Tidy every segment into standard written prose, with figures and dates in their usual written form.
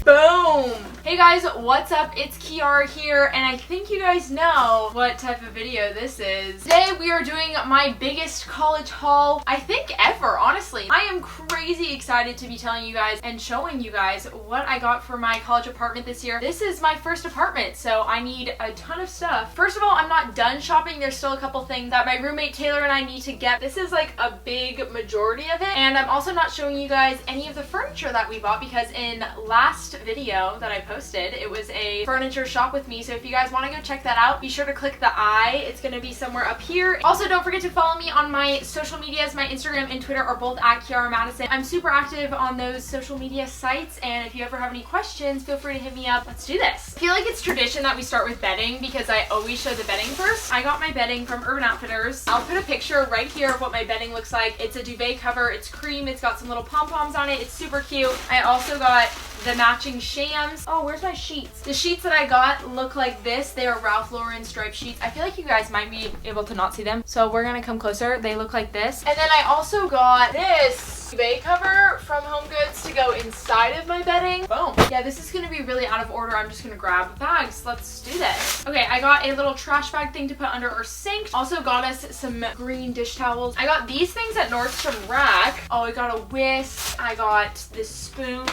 Boom! Hey guys, what's up? It's Kiara here, and I think you guys know what type of video this is. Today we are doing my biggest college haul, I think ever, honestly. I am crazy excited to be telling you guys and showing you guys what I got for my college apartment this year. This is my first apartment, so I need a ton of stuff. First of all, I'm not done shopping. There's still a couple things that my roommate Taylor and I need to get. This is like a big majority of it, and I'm also not showing you guys any of the furniture that we bought because in last video that I posted, it was a furniture shop with me, so if you guys want to go check that out, be sure to click the I. It's going to be somewhere up here. Also, don't forget to follow me on my social medias. My Instagram and Twitter are both at Kiara Madisen. I'm super active on those social media sites, and if you ever have any questions, feel free to hit me up. Let's do this. I feel like it's tradition that we start with bedding because I always show the bedding first. I got my bedding from Urban Outfitters. I'll put a picture right here of what my bedding looks like. It's a duvet cover. It's cream. It's got some little pom-poms on it. It's super cute. I also got the matching shams. Oh, where's my sheets? The sheets that I got look like this. They are Ralph Lauren striped sheets. I feel like you guys might be able to not see them, so we're gonna come closer. They look like this. And then I also got this duvet cover from Home Goods to go inside of my bedding. Boom. Yeah, this is gonna be really out of order. I'm just gonna grab bags. Let's do this. Okay, I got a little trash bag thing to put under our sink. Also got us some green dish towels. I got these things at Nordstrom Rack. Oh, I got a whisk. I got this spoon.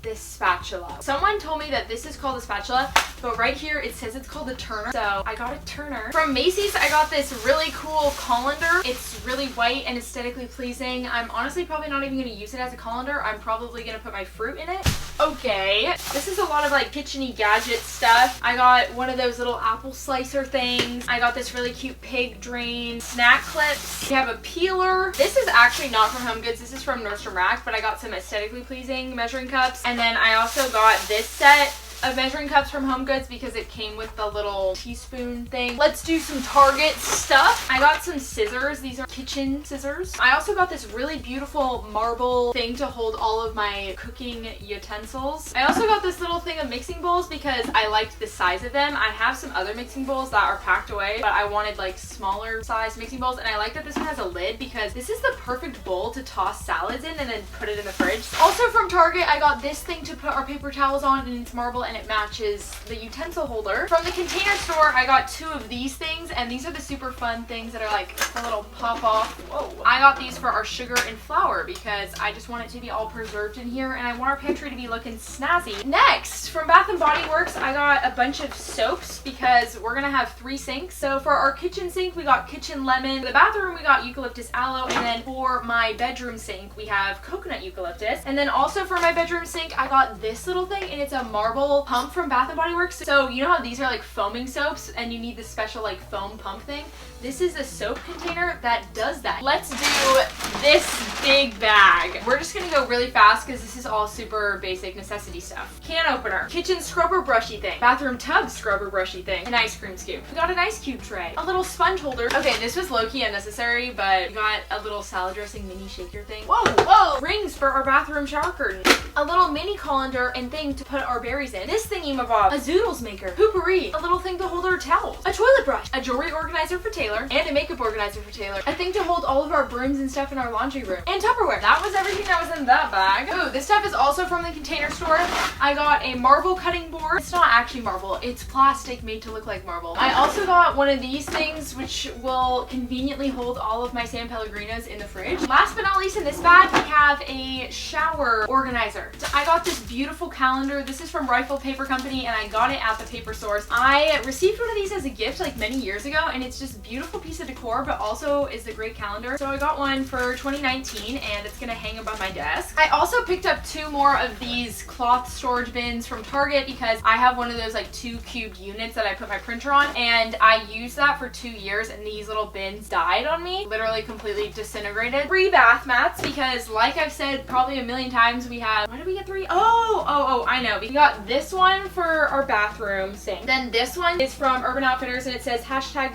This spatula. Someone told me that this is called a spatula, but right here it says it's called a turner. So I got a turner. From Macy's, I got this really cool colander. It's really white and aesthetically pleasing. I'm honestly probably not even going to use it as a colander. I'm probably going to put my fruit in it. Okay. This is a lot of like kitchen-y gadget stuff. I got one of those little apple slicer things. I got this really cute pig drain. Snack clips. We have a peeler. This is actually not from Home Goods. This is from Nordstrom Rack, but I got some aesthetically pleasing measuring cups. And then I also got this set of measuring cups from Home Goods because it came with the little teaspoon thing. Let's do some Target stuff. I got some scissors. These are kitchen scissors. I also got this really beautiful marble thing to hold all of my cooking utensils. I also got this little thing of mixing bowls because I liked the size of them. I have some other mixing bowls that are packed away, but I wanted like smaller size mixing bowls, and I like that this one has a lid because this is the perfect bowl to toss salads in and then put it in the fridge. Also from Target, I got this thing to put our paper towels on, and it's marble and it matches the utensil holder. From the Container Store, I got two of these things, and these are the super fun things that are like a little pop off. Whoa. I got these for our sugar and flour because I just want it to be all preserved in here, and I want our pantry to be looking snazzy. Next, from Bath & Body Works, I got a bunch of soaps because we're gonna have 3 sinks. So for our kitchen sink, we got Kitchen Lemon. For the bathroom, we got Eucalyptus Aloe, and then for my bedroom sink, we have Coconut Eucalyptus. And then also for my bedroom sink, I got this little thing, and it's a marble pump from Bath & Body Works. So you know how these are like foaming soaps and you need this special like foam pump thing? This is a soap container that does that. Let's do this big bag. We're just gonna go really fast because this is all super basic necessity stuff. Can opener, kitchen scrubber brushy thing, bathroom tub scrubber brushy thing, an ice cream scoop. We got an ice cube tray, a little sponge holder. Okay, this was low-key unnecessary, but we got a little salad dressing mini shaker thing. Whoa, whoa! Rings for our bathroom shower curtain. A little mini colander and thing to put our berries in. This thingy mabob, a zoodles maker, poopery, a little thing to hold our towels, a toilet brush, a jewelry organizer for Taylor, and a makeup organizer for Taylor, a thing to hold all of our brooms and stuff in our laundry room, and Tupperware. That was everything that was in that bag. Ooh, this stuff is also from the Container Store. I got a marble cutting board. It's not actually marble, it's plastic made to look like marble. I also got one of these things which will conveniently hold all of my San Pellegrinos in the fridge. Last but not least, in this bag we have a shower organizer. So I got this beautiful calendar. This is from Rifle Paper Company, and I got it at the Paper Source. I received one of these as a gift like many years ago, and it's just a beautiful piece of decor, but also is a great calendar. So I got one for 2019, and it's gonna hang above my desk. I also picked up 2 more of these cloth storage bins from Target because I have one of those like 2 cubed units that I put my printer on, and I used that for 2 years, and these little bins died on me, literally completely disintegrated. 3 bath mats because, like I've said probably a million times, we have, why did we get 3? Oh, I know. We got this one for our bathroom sink. Then this one is from Urban Outfitters, and it says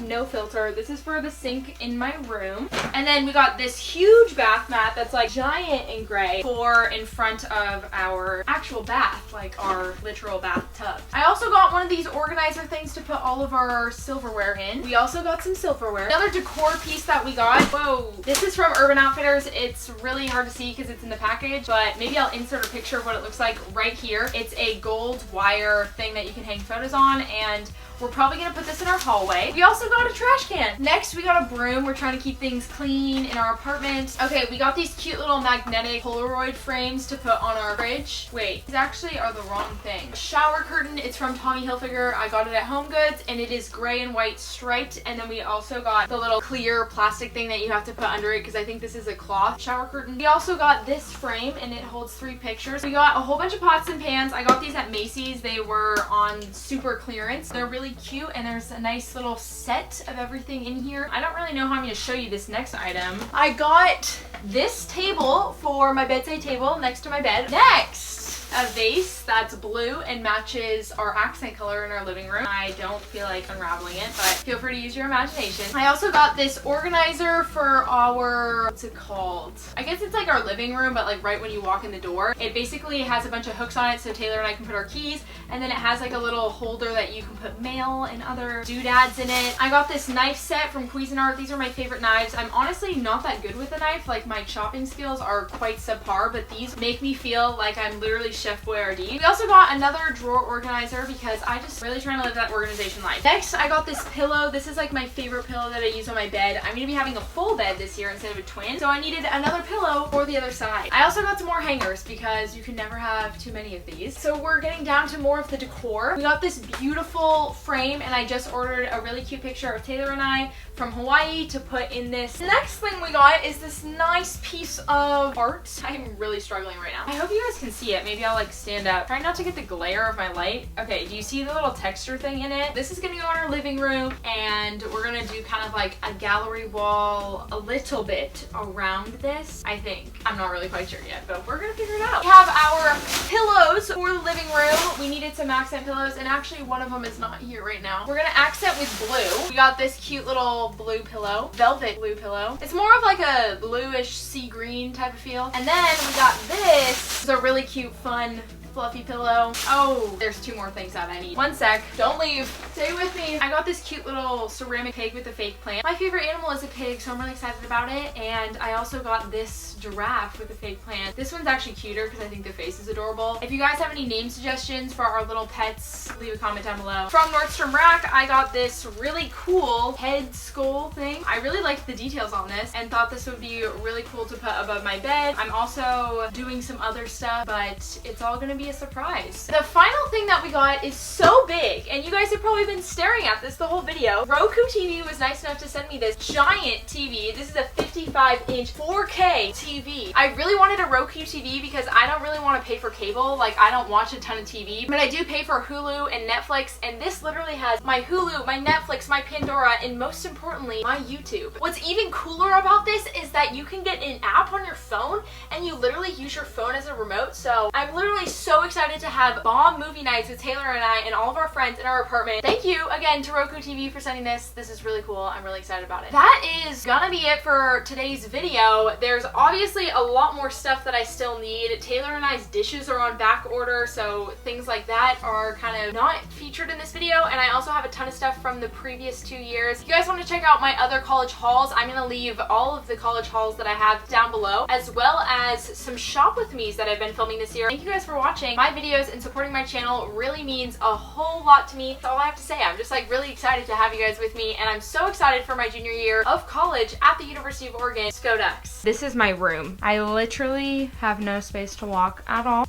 #no filter. This is for the sink in my room. And then we got this huge bath mat mat that's like giant and gray for in front of our actual bath, like our literal bathtub. I also got one of these organizer things to put all of our silverware in. We also got some silverware. Another decor piece that we got. Whoa. This is from Urban Outfitters. It's really hard to see because it's in the package, but maybe I'll insert a picture of what it looks like right here. It's a gold wire thing that you can hang photos on, and we're probably gonna put this in our hallway. We also got a trash can. Next, we got a broom. We're trying to keep things clean in our apartment. Okay, we got these cute little magnetic Polaroid frames to put on our fridge. Wait, these actually are the wrong thing. Shower curtain, it's from Tommy Hilfiger. I got it at Home Goods, and it is gray and white striped. And then we also got the little clear plastic thing that you have to put under it, because I think this is a cloth shower curtain. We also got this frame, and it holds 3 pictures. We got a whole bunch of pots and pans. I got these at Macy's. They were on super clearance. They're really cute, and there's a nice little set of everything in here. I don't really know how I'm going to show you this next item. I got this table for my bedside table next to my bed. Next, a vase that's blue and matches our accent color in our living room. I don't feel like unraveling it, but feel free to use your imagination. I also got this organizer for our, what's it called? I guess it's like our living room, but like right when you walk in the door. It basically has a bunch of hooks on it so Taylor and I can put our keys, and then it has like a little holder that you can put mail and other doodads in it. I got this knife set from Cuisinart. These are my favorite knives. I'm honestly not that good with a knife. Like, my chopping skills are quite subpar, but these make me feel like I'm literally Chef Boyardee. We also got another drawer organizer because I just really trying to live that organization life. Next, I got this pillow. This is like my favorite pillow that I use on my bed. I'm gonna be having a full bed this year instead of a twin, so I needed another pillow for the other side. I also got some more hangers because you can never have too many of these. So we're getting down to more of the decor. We got this beautiful frame, and I just ordered a really cute picture of Taylor and I from Hawaii to put in this. The next thing we got is this nice piece of art. I'm really struggling right now. I hope you guys can see it. Maybe I'll like stand up. Try not to get the glare of my light. Okay, do you see the little texture thing in it? This is gonna go in our living room, and we're gonna do kind of like a gallery wall a little bit around this, I think. I'm not really quite sure yet, but we're gonna figure it out. We have our pillows for the living room. We needed some accent pillows, and actually one of them is not here right now. We're gonna accent with blue. We got this cute little blue pillow, velvet blue pillow. It's more of like a bluish sea green type of feel. And then we got this. It's a really cute, fun, fluffy pillow. Oh, there's 2 more things that I need. One sec. Don't leave. Stay with me. I got this cute little ceramic pig with a fake plant. My favorite animal is a pig, so I'm really excited about it. And I also got this giraffe with a fake plant. This one's actually cuter because I think the face is adorable. If you guys have any name suggestions for our little pets, leave a comment down below. From Nordstrom Rack, I got this really cool head skull thing. I really liked the details on this and thought this would be really cool to put above my bed. I'm also doing some other stuff, but it's all gonna be a surprise. The final thing that we got is so big, and you guys have probably been staring at this the whole video. Roku TV was nice enough to send me this giant TV. This is a 55-inch 4K TV. I really wanted a Roku TV because I don't really want to pay for cable. Like, I don't watch a ton of TV, but I do pay for Hulu and Netflix, and this literally has my Hulu, my Netflix, my Pandora, and most importantly, my YouTube. What's even cooler about this is that you can get an app on your phone, and you literally use your phone as a remote. So I'm literally so excited to have bomb movie nights with Taylor and I and all of our friends in our apartment. Thank you again to Roku TV for sending this. This is really cool. I'm really excited about it. That is gonna be it for today's video. There's obviously a lot more stuff that I still need. Taylor and I's dishes are on back order, so things like that are kind of not featured in this video, and I also have a ton of stuff from the previous 2 years. If you guys want to check out my other college hauls, I'm gonna leave all of the college hauls that I have down below, as well as some shop with me's that I've been filming this year. Thank you guys for watching my videos and supporting my channel. Really means a whole lot to me. That's all I have to say. I'm just like really excited to have you guys with me, and I'm so excited for my junior year of college at the University of Oregon. Go Ducks. This is my room. I literally have no space to walk at all.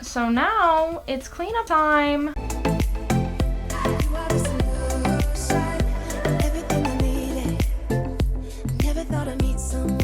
So now it's cleanup time. Everything I needed. Never thought I'd meet someone